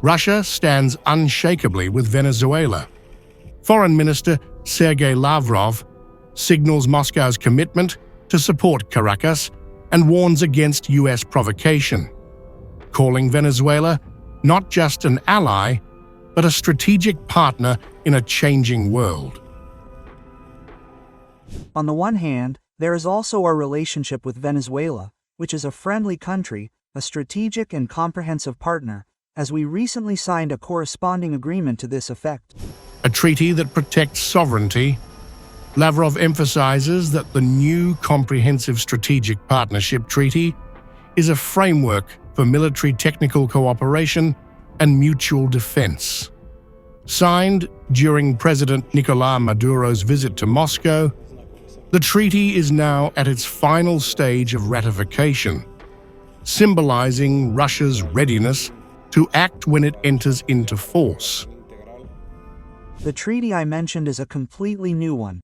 Russia stands unshakably with Venezuela. Foreign Minister Sergei Lavrov signals Moscow's commitment to support Caracas and warns against US provocation, calling Venezuela not just an ally, but a strategic partner in a changing world. On the one hand, there is also our relationship with Venezuela, which is a friendly country, a strategic and comprehensive partner, as we recently signed a corresponding agreement to this effect. A treaty that protects sovereignty. Lavrov emphasizes that the new Comprehensive Strategic Partnership Treaty is a framework for military technical cooperation and mutual defense. Signed during President Nicolás Maduro's visit to Moscow, the treaty is now at its final stage of ratification, symbolizing Russia's readiness to act when it enters into force. The treaty I mentioned is a completely new one.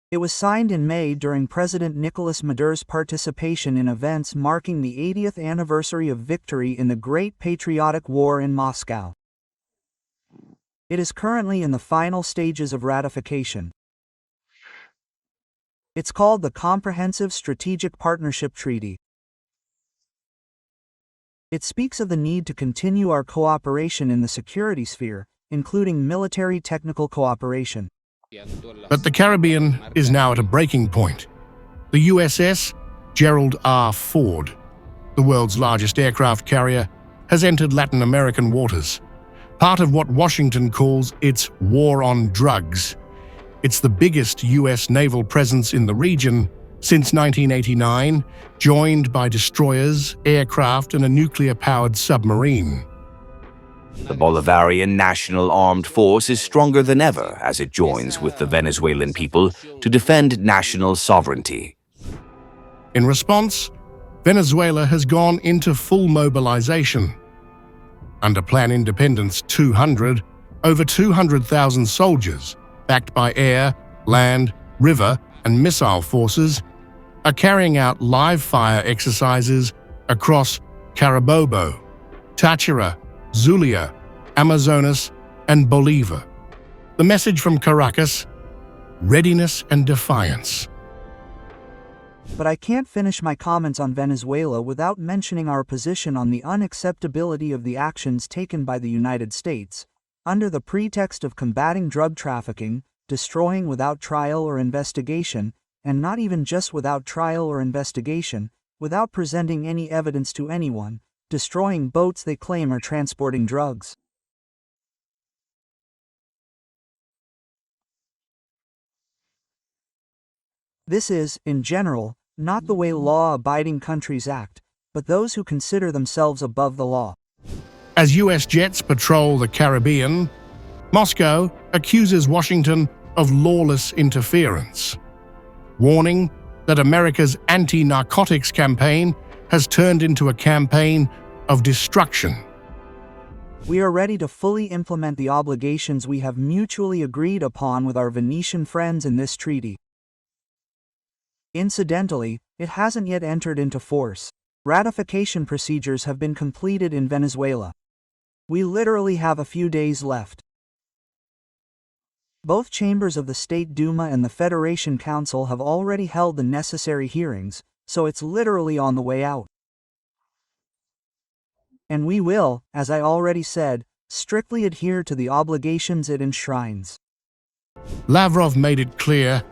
It was signed in May during President Nicolás Maduro's participation in events marking the 80th anniversary of victory in the Great Patriotic War in Moscow. It is currently in the final stages of ratification. It's called the Comprehensive Strategic Partnership Treaty. It speaks of the need to continue our cooperation in the security sphere, including military technical cooperation. But the Caribbean is now at a breaking point. The USS Gerald R. Ford, the world's largest aircraft carrier, has entered Latin American waters, part of what Washington calls its war on drugs. It's the biggest U.S. naval presence in the region since 1989, joined by destroyers, aircraft, and a nuclear-powered submarine. The Bolivarian National Armed Force is stronger than ever as it joins with the Venezuelan people to defend national sovereignty. In response, Venezuela has gone into full mobilization. Under Plan Independence 200, over 200,000 soldiers, backed by air, land, river, and missile forces, are carrying out live-fire exercises across Carabobo, Táchira, Zulia, Amazonas, and Bolívar. The message from Caracas: readiness and defiance. But I can't finish my comments on Venezuela without mentioning our position on the unacceptability of the actions taken by the United States, under the pretext of combating drug trafficking, destroying without trial or investigation, and not even just without trial or investigation, without presenting any evidence to anyone, destroying boats they claim are transporting drugs. This is, in general, not the way law-abiding countries act, but those who consider themselves above the law. As U.S. jets patrol the Caribbean, Moscow accuses Washington of lawless interference, warning that America's anti-narcotics campaign has turned into a campaign of destruction. We are ready to fully implement the obligations we have mutually agreed upon with our Venetian friends in this treaty. Incidentally, it hasn't yet entered into force. Ratification procedures have been completed in Venezuela. We literally have a few days left. Both chambers of the State Duma and the Federation Council have already held the necessary hearings, so it's literally on the way out. And we will, as I already said, strictly adhere to the obligations it enshrines. Lavrov made it clear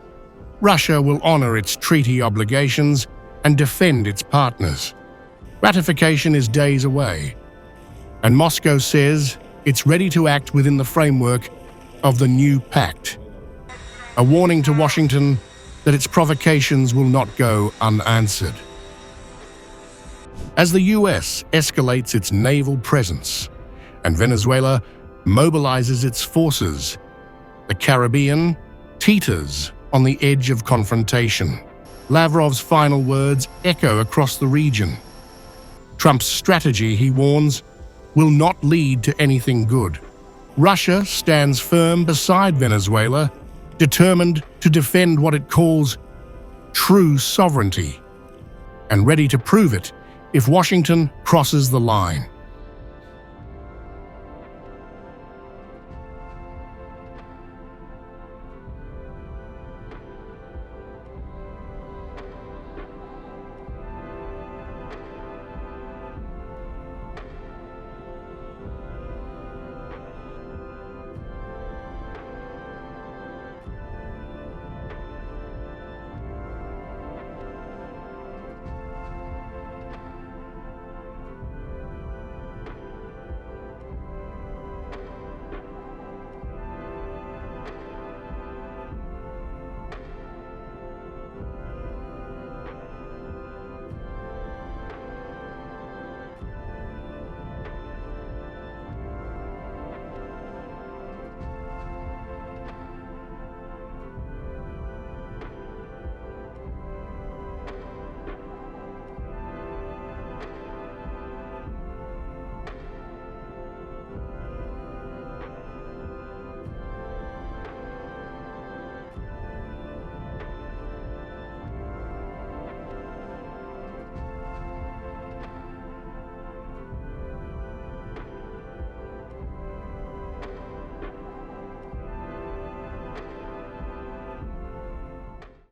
Russia will honor its treaty obligations and defend its partners. Ratification is days away, and Moscow says it's ready to act within the framework of the new pact. A warning to Washington that its provocations will not go unanswered. As the U.S. escalates its naval presence and Venezuela mobilizes its forces, the Caribbean teeters on the edge of confrontation. Lavrov's final words echo across the region. Trump's strategy, he warns, will not lead to anything good. Russia stands firm beside Venezuela, determined to defend what it calls true sovereignty, and ready to prove it if Washington crosses the line.